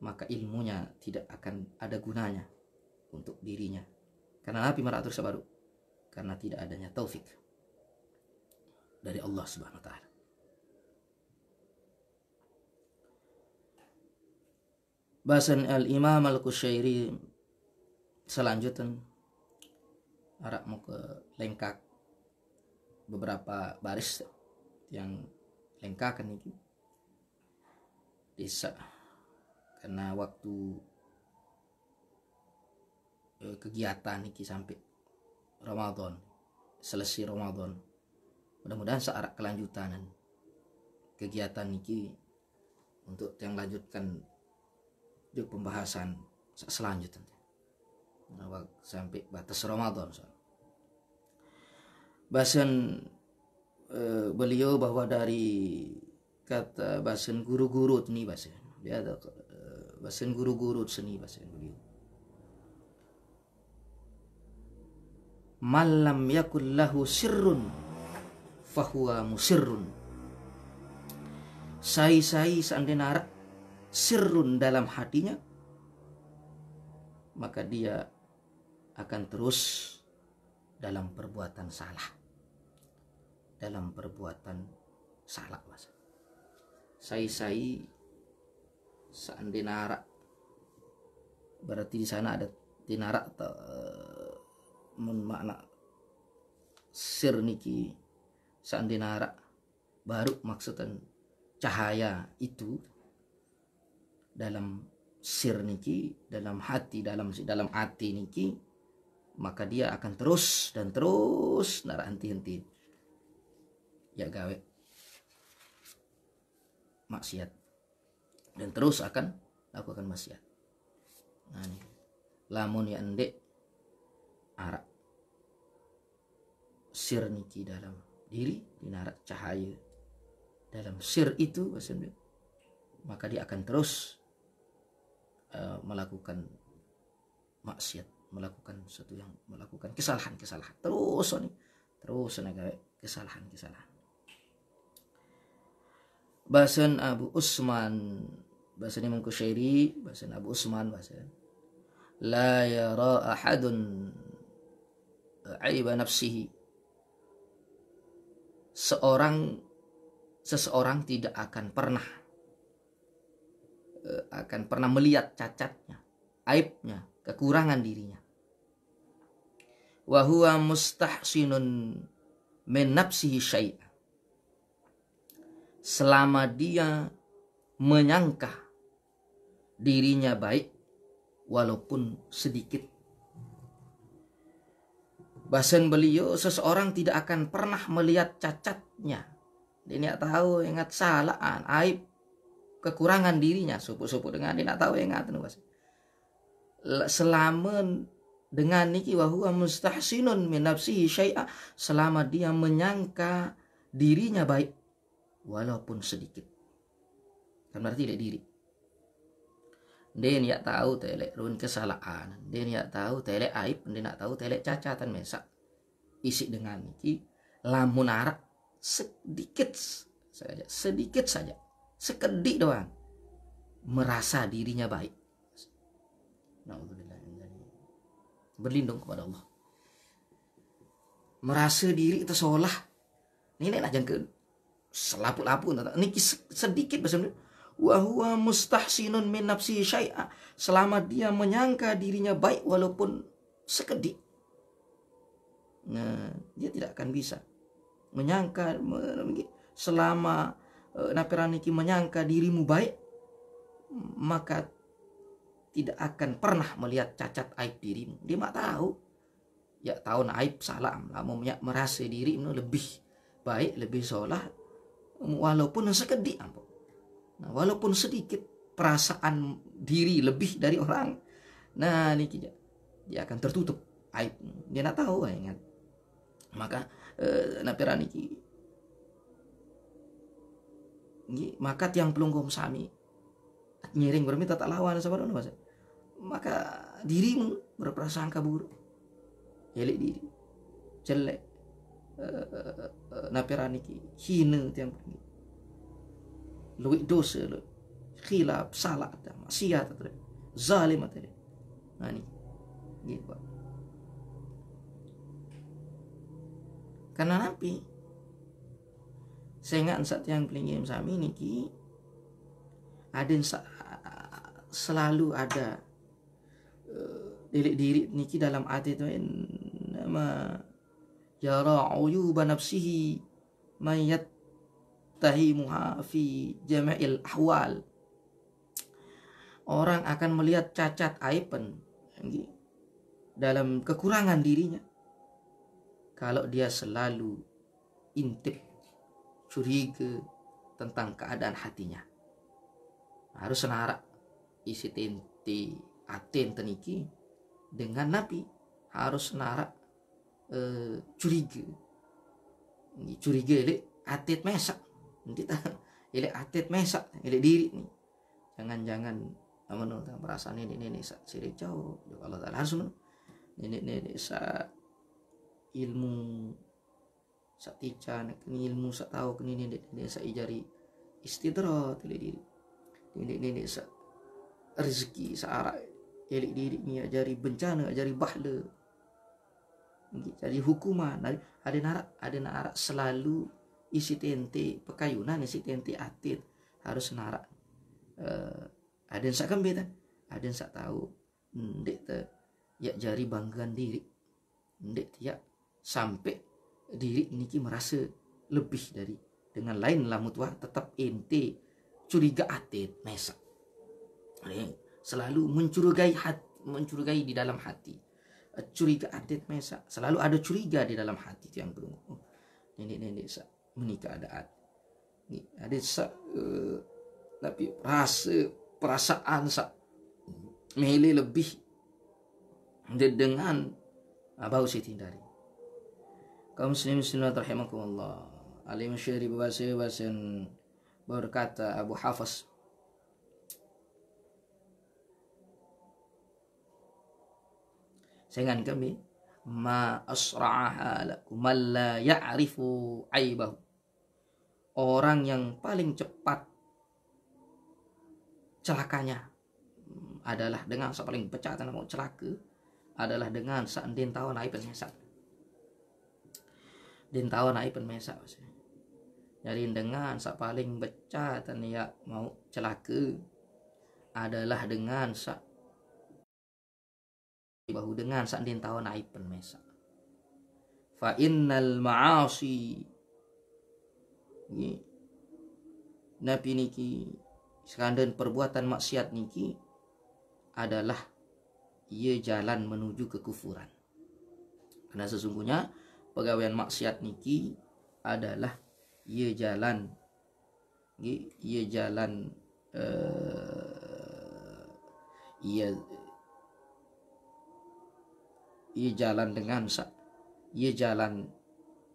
maka ilmunya tidak akan ada gunanya untuk dirinya. Karena Nabi meratur sabaru, karena tidak adanya taufik dari Allah Subhanahu wa taala. Bahasan Al-Imam Al-Qushairi selanjutnya arak mau ke lengkak beberapa baris yang lengkakan ini desa karena waktu kegiatan ini sampai Ramadan, selesai Ramadan Mudah-mudahan searah kelanjutan kegiatan niki untuk yang lanjutkan di pembahasan selanjutnya sampai batas Ramadan. Bahasan beliau bahwa dari kata bahasan guru-guru ini bahasan dia ada bahasan guru-guru seni bahasan beliau. Malam yakul lahu sirrun fahuwa musirrun. Sai-sai seandainya sirrun dalam hatinya, maka dia akan terus dalam perbuatan salah. Dalam perbuatan salah, mas. Sai-sai seandainya berarti di sana ada tinara makna sir niki seandainya baru maksudnya cahaya itu dalam sir niki, dalam hati, dalam hati niki, maka dia akan terus dan terus nara henti-henti ya gawe maksiat dan terus akan lakukan maksiat. Nah, ini lamun ya endek arak sir niki dalam diri dinarak cahaya dalam sir itu, maka dia akan terus melakukan maksiat, melakukan sesuatu yang melakukan kesalahan terus kesalahan. Bahasan Abu Usman, bahasan Imam Kusyairi, bahasan Abu Usman, bahasan la yara ahadun aiba nafsihi. Seseorang tidak akan pernah melihat cacatnya, aibnya, kekurangan dirinya. Wa huwa mustahsinun min nafsihi syai'a. Selama dia menyangka dirinya baik walaupun sedikit. Bahasan beliau, seseorang tidak akan pernah melihat cacatnya. Dia tidak tahu, ingat salaan, aib, kekurangan dirinya. Supu-supu dengan dia tidak tahu, ingat. Selama dengan niki wa huwa mustahsinun min nafsihi syai'a, selama dia menyangka dirinya baik walaupun sedikit. Kan berarti tidak diri. Dia tidak tahu telek run kesalahan, dia tidak tahu telek aib, dia tidak tahu telek cacatan mesak. Isi dengan niki lamun arak sedikit saja, sekedik doang merasa dirinya baik. Naudzubillah, berlindung kepada Allah. Merasa diri itu seolah ini nak jangka selapu-lapu niki sedikit bahasa wa huwa mustahsinun min nafsihi syai'a, selama dia menyangka dirinya baik walaupun sekedik. Nah, dia tidak akan bisa menyangka selama napiraniki menyangka dirimu baik, maka tidak akan pernah melihat cacat aib dirimu. Dia tak tahu. Ya tahu aib salah, mau merasa diri lebih baik, lebih sholat walaupun sekedik. Nah, walaupun sedikit perasaan diri lebih dari orang, nah ini dia akan tertutup aib. Dia nak tahu, ingat. Maka napiran ini maka tiang pelunggom sami nyiring berminta tak lawan sabar mas. Maka dirimu berprasangka buruk, elek diri, jelek, napiran ini hina tiang luwih dosa, khilaf, salah, maksiat, zalim. Nah ini gitu. Karena nabi saya ingat saat yang pelingin sami niki ada selalu ada diri niki dalam hati itu nama yara uyuba nafsihi mayat tahimuha fi jama'il ahwal. Orang akan melihat cacat aiban dalam kekurangan dirinya kalau dia selalu intip, curiga tentang keadaan hatinya. Harus narak isi tenti aten teniki dengan Nabi, harus narak curiga elek atet mesak nanti elek atet mesak elek diri nih, jangan menurut perasaan nenek sa siri jauh Allah Taala harus nenek sa ilmu sa tican ilmu sa tahu kini nenek sa ijari istidrat elek diri nenek sa rezeki sa arak elek diri ni ajari bencana ajari bahla jadi hukuman ada narak selalu isi tente pekayunan isi tente atit harus narak ada yang sak kembali ada yang sak tahu ndek te ya jari banggaan diri ndek ya sampai diri niki merasa lebih dari dengan lain lamut wah tetap ente curiga atit mesak selalu mencurigai di dalam hati. Curiga atit mesak selalu ada curiga di dalam hati yang belum nenek sa menikah ada tapi perasaan sa mele lebih dengan bau siti dari kaum muslimin rahimakumullah. Alim syairi bahasan berkata Abu Hafs, dengan kami ma asra'aha lakum man la ya'rifu aibahu, orang yang paling cepat celakanya adalah dengan sa paling pecah tanah mau celaka adalah dengan sa den tahu naik penmesak jadi dengan sa paling pecah tanah ya mau celaka adalah dengan sa bahu dengan sak din tahu naik penmesa fa innal ma'asi nabi niki sekandan perbuatan maksiat niki adalah ia jalan menuju kekufuran, karena sesungguhnya pegawaian maksiat niki adalah ia jalan ia jalan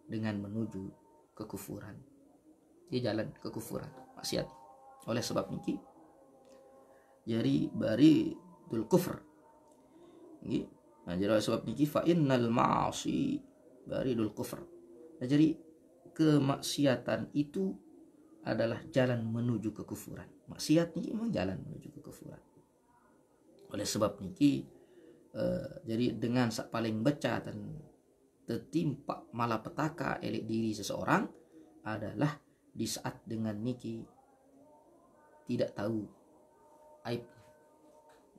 dengan menuju kekufuran, ia jalan kekufuran maksiat. Oleh sebab niki jadi bari dul kufur nggih. Nah jadi oleh sebab niki fa innal ma'asi bari dul kufur. Nah jadi kemaksiatan itu adalah jalan menuju kekufuran. Maksiat niki memang jalan menuju kekufuran. Oleh sebab niki jadi dengan sak paling beca dan tertimpa malapetaka elek diri seseorang adalah di saat dengan niki tidak tahu aib,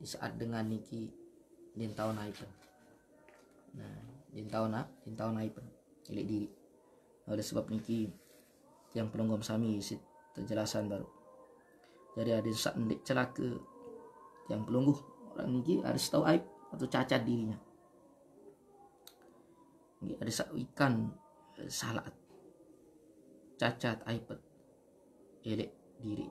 di saat dengan niki din tahu aib. Nah din tahu aib elek diri. Oleh sebab niki yang pelonggom sami isi penjelasan baru. Jadi ada sak ndek celaka yang pelungguh orang niki harus tahu aib atau cacat dirinya. Ada sak ikan salat cacat aib elek diri.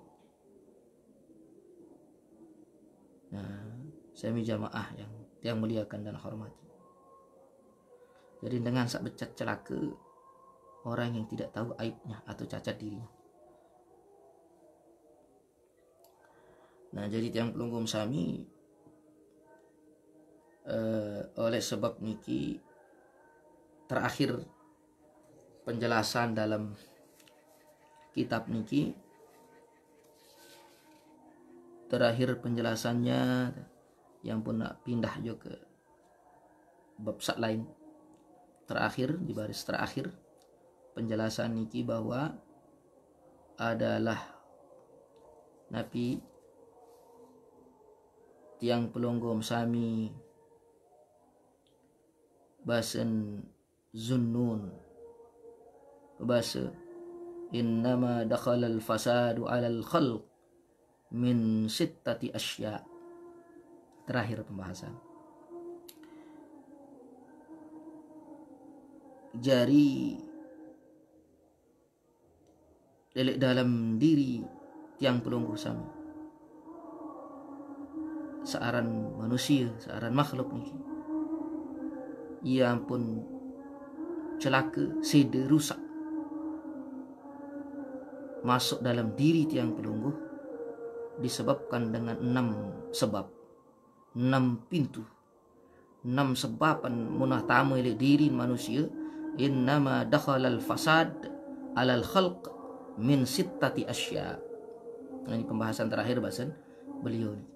Nah, sami jamaah yang muliakan dan hormati. Jadi dengan sak becat celaka orang yang tidak tahu aibnya atau cacat dirinya. Nah, jadi tiang pelunggum sami oleh sebab niki terakhir penjelasan dalam kitab niki, terakhir penjelasannya yang pun nak pindah juga ke bab sak lain, terakhir di baris terakhir penjelasan niki bahwa adalah Nabi tiang pelonggom sami bahasan zunnun bahasa innama dakhala al-fasadu 'ala al-khalq min sittati asya. Terakhir pembahasan. Jari lelek dalam diri tiang pelungguh sami searan manusia, searan makhluk niki ia pun celaka, seda, rusak masuk dalam diri tiang pelungguh disebabkan dengan 6 sebab, 6 pintu, 6 sebaban munah tamu ilek diri manusia. Innama dakhala al-fasad alal khalq min sittati asya. Ini pembahasan terakhir bahasan beliau ni.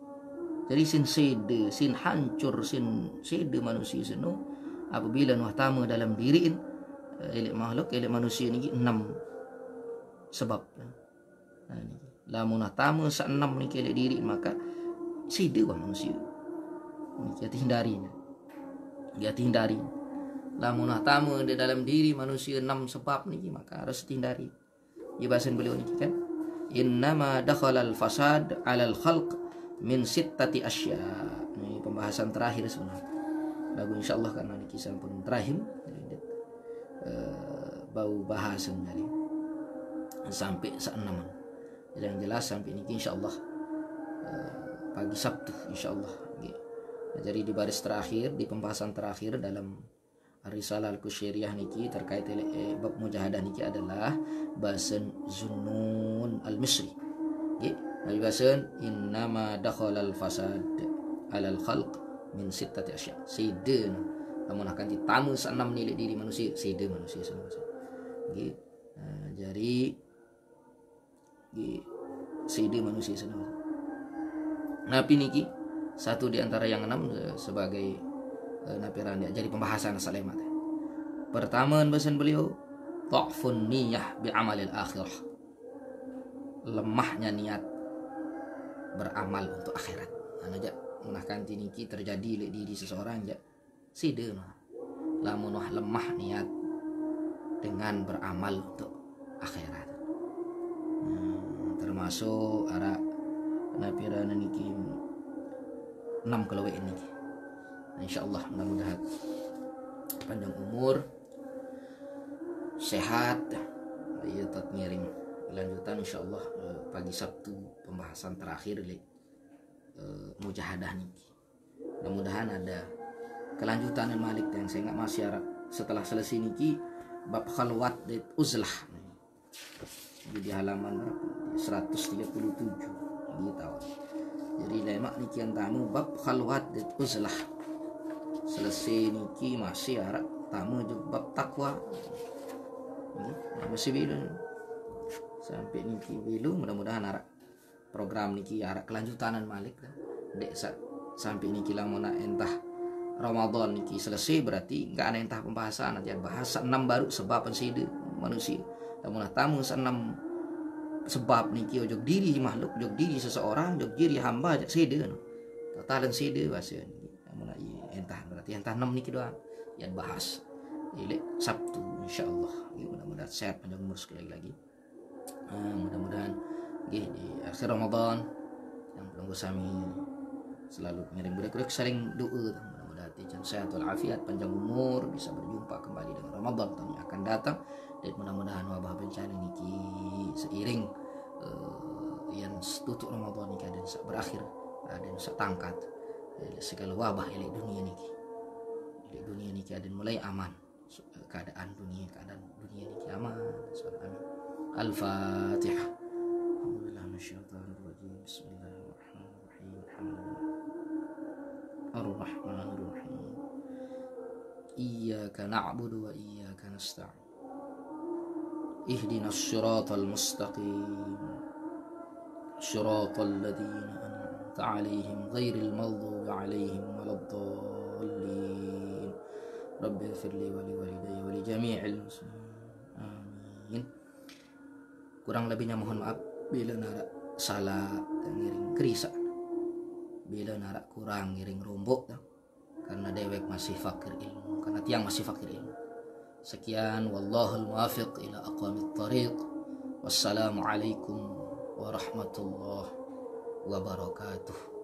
Jadi sin seda, sin hancur, sin seda manusia seno apabila nuh tamu dalam diri elek makhluk, elek manusia ni 6 sebab. Lamun tamu sa 6 ni elek diri maka seda wah manusia. Ni kita hindari. Dia hindari. Lamun tamu di dalam diri manusia 6 sebab ni maka harus dihindari. Ia bahasan beliau ni kan. Innama dakhala al-fasad 'ala al-khalq min sittati asya. Ini pembahasan terakhir sebenarnya. Lagu insyaallah karena ini kisah pun terakhir bau bahasan dari sampai sa-6. Yang jelas sampai ini insyaallah pagi Sabtu insyaallah. Jadi di baris terakhir, di pembahasan terakhir dalam Risalah Al-Kusyairiyah niki terkait bab mujahadah niki adalah bahasan Zunnun Al-Misri. Nggih, bahasan innama dakhala al-fasad 'ala al-khalq min sittati asya. Seda lamun akan ditamu sa-6 nilai diri manusia, seda manusia semua. Nggih. Jadi seda manusia semua. Napi niki satu di antara yang 6 sebagai napiran dia. Jadi pembahasan salemat. Pertama bahasan beliau dha'fun niyah bi amalil akhirah. Lemahnya niat beramal untuk akhirat. Anaja menahkan tiniki terjadi di diri seseorang ja sida lamun lemah niat dengan beramal untuk akhirat. Termasuk ara napiran niki 6 kelawai ini. InsyaAllah mudah-mudahan panjang umur, sehat, ya tetap ngiring lanjutan insyaallah pagi Sabtu pembahasan terakhir mujahadah nih. Mudah-mudahan ada kelanjutan yang malik yang saya nggak masih harap setelah selesai niki bab khalwat dan uzlah. Di halaman 137 gitu. Jadi lemak niki yang tamu bab khalwat dan uzlah. Selesai niki masih harap tamu juga bab takwa. Masih bilu sampai niki bilu mudah-mudahan harap program niki harap kelanjutanan malik dek sampai niki lamuna entah Ramadan niki selesai berarti nggak ada entah pembahasan nanti bahasa 6 baru sebab pensida manusia. Namun tamu 6 sebab niki ojok diri makhluk, ojok diri seseorang, ojok diri hamba ojok seda totalan seda bahasa niki. Namun entah berarti entah 6 niki doang yang bahas ilek Sabtu insyaallah. Mudah-mudahan sehat panjang umur sekali lagi. Mudah-mudahan di akhir Ramadan yang belum bersami selalu mengirim budak-budak saling doa mudah-mudahan tijan sehat walafiat panjang umur bisa berjumpa kembali dengan Ramadan tahun yang akan datang dan mudah-mudahan wabah bencana niki seiring yang tutup Ramadan niki dan berakhir dan tangkat segala wabah ilek dunia niki dan mulai aman keadaan dunia niki aman. Amin. Al-Fatihah. Bismillahirrahmanirrahim. Ar-Rahmanir-Rahim. Iyyaka na'budu wa iyyaka nasta'in. Ihdinas siratal mustaqim. Siratal ladzina an'amta 'alaihim ghairil maghdubi 'alaihim waladdallin. Rabbighfirli wa liwalidayya wa li jami'il muslimin. Amin. Kurang lebihnya mohon maaf bila nara salah ngiring kerisa, bila nara kurang ngiring rombok karena dewek masih fakir ilmu, karena tiang masih fakir ilmu. Sekian wallahul muwaffiq ila aqwamit thariq. Wassalamualaikum warahmatullahi wabarakatuh.